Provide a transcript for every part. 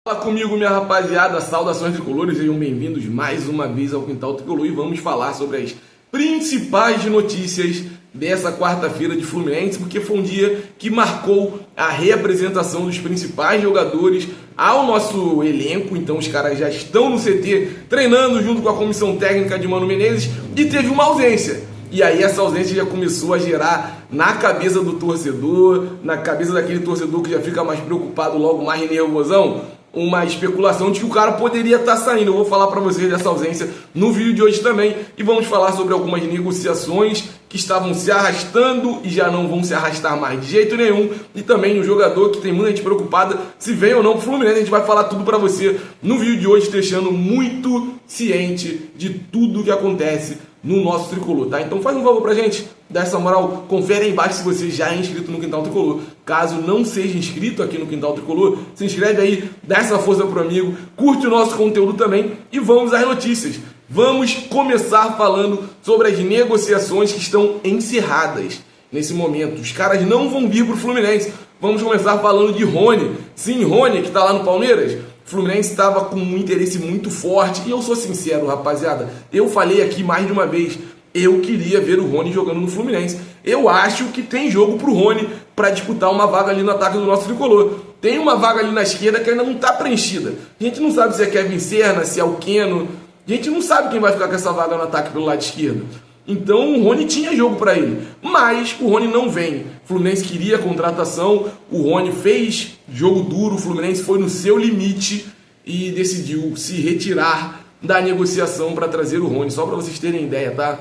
Fala comigo, minha rapaziada, saudações tricolores, sejam bem-vindos mais uma vez ao Quintal Tricolor e vamos falar sobre as principais notícias dessa quarta-feira de Fluminense, porque foi um dia que marcou a reapresentação dos principais jogadores ao nosso elenco. Então os caras já estão no CT treinando junto com a comissão técnica de Mano Menezes e teve uma ausência. E aí essa ausência já começou a gerar na cabeça do torcedor, na cabeça daquele torcedor que já fica mais preocupado, logo mais nervosão, uma especulação de que o cara poderia estar saindo. Eu vou falar para vocês dessa ausência no vídeo de hoje também e vamos falar sobre algumas negociações que estavam se arrastando e já não vão se arrastar mais de jeito nenhum, e também um jogador que tem muita gente preocupada se vem ou não pro Fluminense. A gente vai falar tudo para você no vídeo de hoje, deixando muito ciente de tudo que acontece no nosso tricolor, tá? Então faz um favor pra gente, dá essa moral, confere aí embaixo se você já é inscrito no Quintal Tricolor. Caso não seja inscrito aqui no Quintal Tricolor, se inscreve aí, dá essa força pro amigo, curte o nosso conteúdo também e vamos às notícias. Vamos começar falando sobre as negociações que estão encerradas nesse momento. Os caras não vão vir pro Fluminense. Vamos começar falando de Rony. Sim, Rony, que tá lá no Palmeiras. O Fluminense estava com um interesse muito forte e eu sou sincero, rapaziada, eu falei aqui mais de uma vez, eu queria ver o Rony jogando no Fluminense. Eu acho que tem jogo pro Rony para disputar uma vaga ali no ataque do nosso tricolor. Tem uma vaga ali na esquerda que ainda não está preenchida. A gente não sabe se é Kevin Serna, se é o Keno. A gente não sabe quem vai ficar com essa vaga no ataque pelo lado esquerdo. Então o Rony tinha jogo para ele, mas o Rony não vem. O Fluminense queria a contratação, o Rony fez jogo duro, o Fluminense foi no seu limite e decidiu se retirar da negociação para trazer o Rony. Só para vocês terem ideia, tá?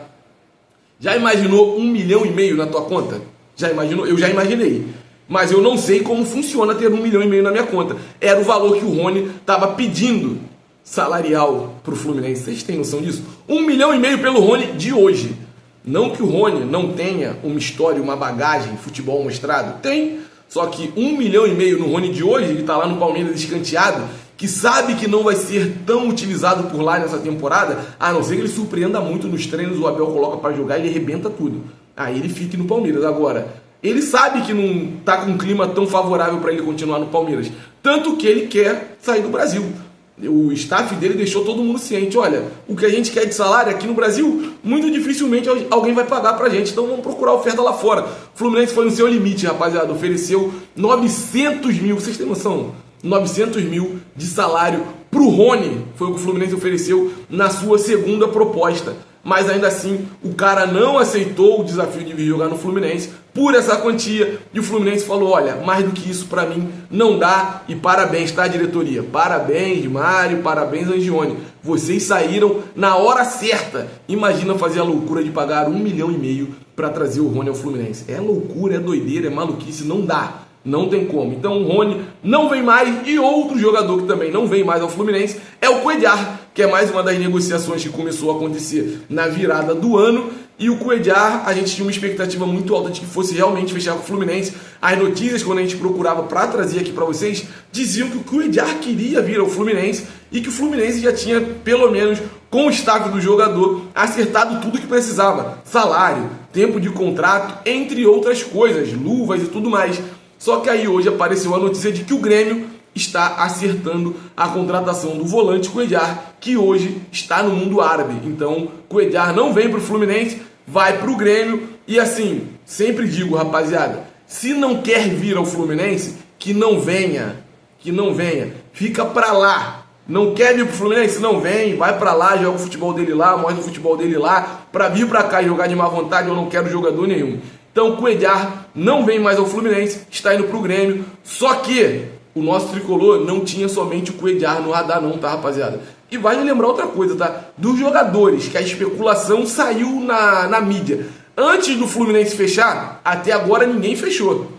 Já imaginou 1,5 milhão na tua conta? Já imaginou? Eu já imaginei. Mas eu não sei como funciona ter 1,5 milhão na minha conta. Era o valor que o Rony estava pedindo salarial para o Fluminense. Vocês têm noção disso? 1,5 milhão pelo Rony de hoje. Não que o Rony não tenha uma história, uma bagagem, futebol mostrado. Tem. Só que 1,5 milhão no Rony de hoje, ele está lá no Palmeiras escanteado, que sabe que não vai ser tão utilizado por lá nessa temporada, a não ser que ele surpreenda muito nos treinos, o Abel coloca para jogar e ele arrebenta tudo. Aí ele fica no Palmeiras. Agora, ele sabe que não está com um clima tão favorável para ele continuar no Palmeiras. Tanto que ele quer sair do Brasil. O staff dele deixou todo mundo ciente. Olha, o que a gente quer de salário aqui no Brasil, muito dificilmente alguém vai pagar pra gente. Então vamos procurar oferta lá fora. O Fluminense foi no seu limite, rapaziada. Ofereceu 900 mil. Vocês têm noção? 900 mil de salário pro Rony. Foi o que o Fluminense ofereceu na sua segunda proposta. Mas ainda assim, o cara não aceitou o desafio de vir jogar no Fluminense por essa quantia. E o Fluminense falou, olha, mais do que isso pra mim não dá. E parabéns, tá, diretoria? Parabéns, Mário, parabéns, Angione. Vocês saíram na hora certa. Imagina fazer a loucura de pagar 1,5 milhão pra trazer o Rony ao Fluminense. É loucura, é doideira, é maluquice, não dá. Não tem como. Então o Rony não vem mais. E outro jogador que também não vem mais ao Fluminense é o Cuéllar, que é mais uma das negociações que começou a acontecer na virada do ano. E o Cuéllar, a gente tinha uma expectativa muito alta de que fosse realmente fechar com o Fluminense. As notícias, quando a gente procurava para trazer aqui para vocês, diziam que o Cuéllar queria vir ao Fluminense e que o Fluminense já tinha, pelo menos com o staff do jogador, acertado tudo que precisava. Salário, tempo de contrato, entre outras coisas, luvas e tudo mais. Só que aí hoje apareceu a notícia de que o Grêmio está acertando a contratação do volante Cuéllar, que hoje está no mundo árabe. Então, Cuéllar não vem para o Fluminense, vai para o Grêmio. E assim, sempre digo, rapaziada, se não quer vir ao Fluminense, que não venha, fica para lá. Não quer vir para o Fluminense? Não vem, vai para lá, joga o futebol dele lá, mostra o futebol dele lá. Para vir para cá e jogar de má vontade, eu não quero jogador nenhum. Então o Cuéllar não vem mais ao Fluminense, está indo para o Grêmio. Só que o nosso tricolor não tinha somente o Cuéllar no radar não, tá, rapaziada? E vale lembrar outra coisa, tá? Dos jogadores, que a especulação saiu na mídia. Antes do Fluminense fechar, até agora ninguém fechou.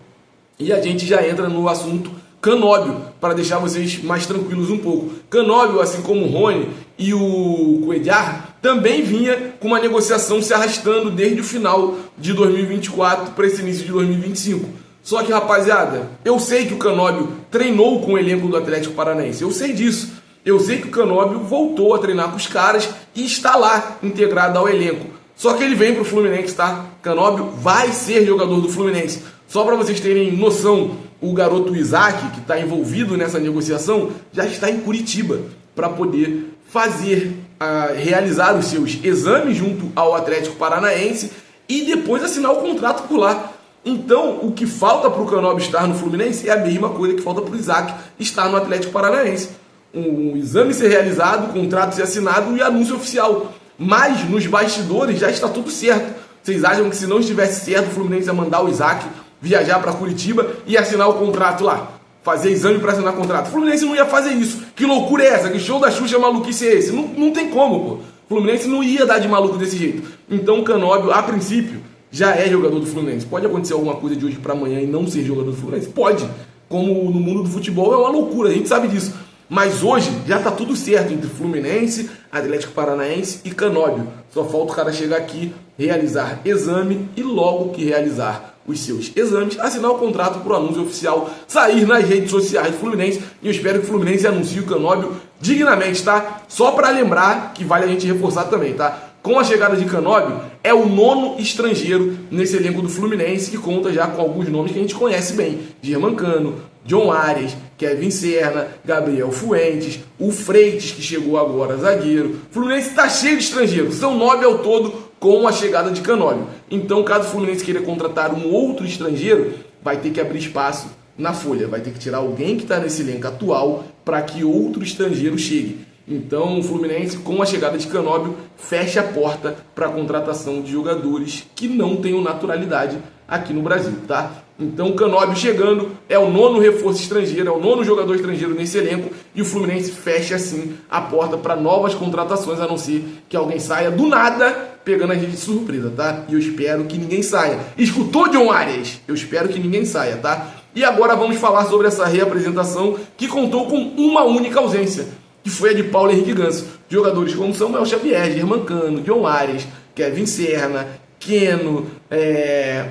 E a gente já entra no assunto Canóbio, para deixar vocês mais tranquilos um pouco. Canóbio, assim como o Rony e o Cuéllar, também vinha com uma negociação se arrastando desde o final de 2024 para esse início de 2025. Só que, rapaziada, eu sei que o Canóbio treinou com o elenco do Atlético Paranaense. Eu sei disso. Eu sei que o Canóbio voltou a treinar com os caras e está lá integrado ao elenco. Só que ele vem para o Fluminense, tá? Canóbio vai ser jogador do Fluminense. Só para vocês terem noção, o garoto Isaac, que está envolvido nessa negociação, já está em Curitiba para poder realizar os seus exames junto ao Atlético Paranaense e depois assinar o contrato por lá. Então, o que falta para o Canóbio estar no Fluminense é a mesma coisa que falta para o Isaac estar no Atlético Paranaense. Um exame ser realizado, contrato ser assinado e anúncio oficial. Mas, nos bastidores, já está tudo certo. Vocês acham que se não estivesse certo, o Fluminense ia mandar o Isaac viajar para Curitiba e assinar o contrato lá? Fazer exame para assinar contrato. O Fluminense não ia fazer isso. Que loucura é essa? Que show da Xuxa maluquice é esse? Não tem como, pô. O Fluminense não ia dar de maluco desse jeito. Então, o Canóbio, a princípio, já é jogador do Fluminense. Pode acontecer alguma coisa de hoje para amanhã e não ser jogador do Fluminense? Pode. Como no mundo do futebol é uma loucura, a gente sabe disso. Mas hoje já está tudo certo entre Fluminense, Atlético Paranaense e Canóbio. Só falta o cara chegar aqui, realizar exame e logo que realizar os seus exames, assinar o contrato para o anúncio oficial sair nas redes sociais do Fluminense. E eu espero que o Fluminense anuncie o Canóbio dignamente, tá? Só para lembrar que vale a gente reforçar também, tá? Com a chegada de Canóbio, é o 9º estrangeiro nesse elenco do Fluminense, que conta já com alguns nomes que a gente conhece bem. Germancano, John Arias, Kevin Serna, Gabriel Fuentes, o Freitas, que chegou agora, zagueiro. O Fluminense está cheio de estrangeiros, são 9 ao todo com a chegada de Canóbio. Então, caso o Fluminense queira contratar um outro estrangeiro, vai ter que abrir espaço na folha, vai ter que tirar alguém que está nesse elenco atual para que outro estrangeiro chegue. Então, o Fluminense, com a chegada de Canóbio, fecha a porta para a contratação de jogadores que não tenham naturalidade aqui no Brasil, tá? Então, o Canóbio chegando, é o 9º reforço estrangeiro, é o 9º jogador estrangeiro nesse elenco, e o Fluminense fecha, assim, a porta para novas contratações, a não ser que alguém saia do nada, pegando a gente de surpresa, tá? E eu espero que ninguém saia. Escutou, John Arias? Eu espero que ninguém saia, tá? E agora vamos falar sobre essa reapresentação que contou com uma única ausência, que foi a de Paulo Henrique Ganso. Jogadores como Samuel Xavier, Germancano, John Arias, Kevin Serna, Keno,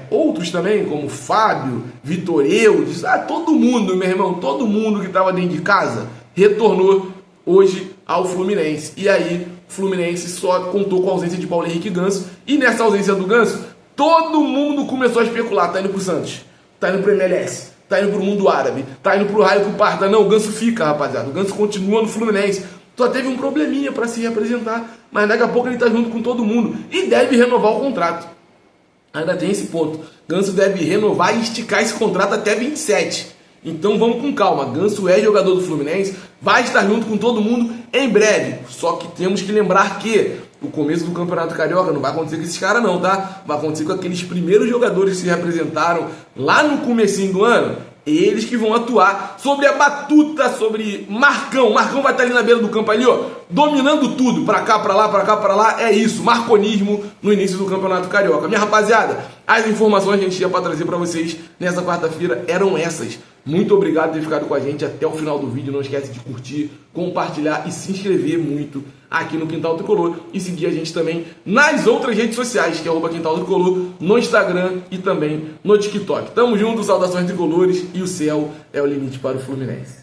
outros também, como Fábio, Vitor Eudes, todo mundo, meu irmão, todo mundo que estava dentro de casa, retornou hoje ao Fluminense. E aí, o Fluminense só contou com a ausência de Paulo Henrique Ganso, e nessa ausência do Ganso, todo mundo começou a especular, tá indo pro Santos, tá indo pro MLS, tá indo pro mundo árabe, tá indo pro raio que parta. Não, o Ganso fica, rapaziada, o Ganso continua no Fluminense. Só teve um probleminha para se representar, mas daqui a pouco ele tá junto com todo mundo e deve renovar o contrato. Ainda tem esse ponto. Ganso deve renovar e esticar esse contrato até 27. Então vamos com calma. Ganso é jogador do Fluminense, vai estar junto com todo mundo em breve. Só que temos que lembrar que o começo do Campeonato Carioca não vai acontecer com esses caras não, tá? Vai acontecer com aqueles primeiros jogadores que se representaram lá no comecinho do ano. Eles que vão atuar sobre a batuta, sobre Marcão. Marcão vai estar ali na beira do campo ali, ó, dominando tudo, pra cá, pra lá, pra cá, pra lá. É isso, marconismo no início do Campeonato Carioca. Minha rapaziada, as informações que a gente tinha pra trazer pra vocês nessa quarta-feira eram essas. Muito obrigado por ter ficado com a gente até o final do vídeo. Não esquece de curtir, compartilhar e se inscrever muito aqui no Quintal Tricolor. E seguir a gente também nas outras redes sociais, que é @Quintal Tricolor, no Instagram e também no TikTok. Tamo junto, saudações tricolores, e o céu é o limite para o Fluminense.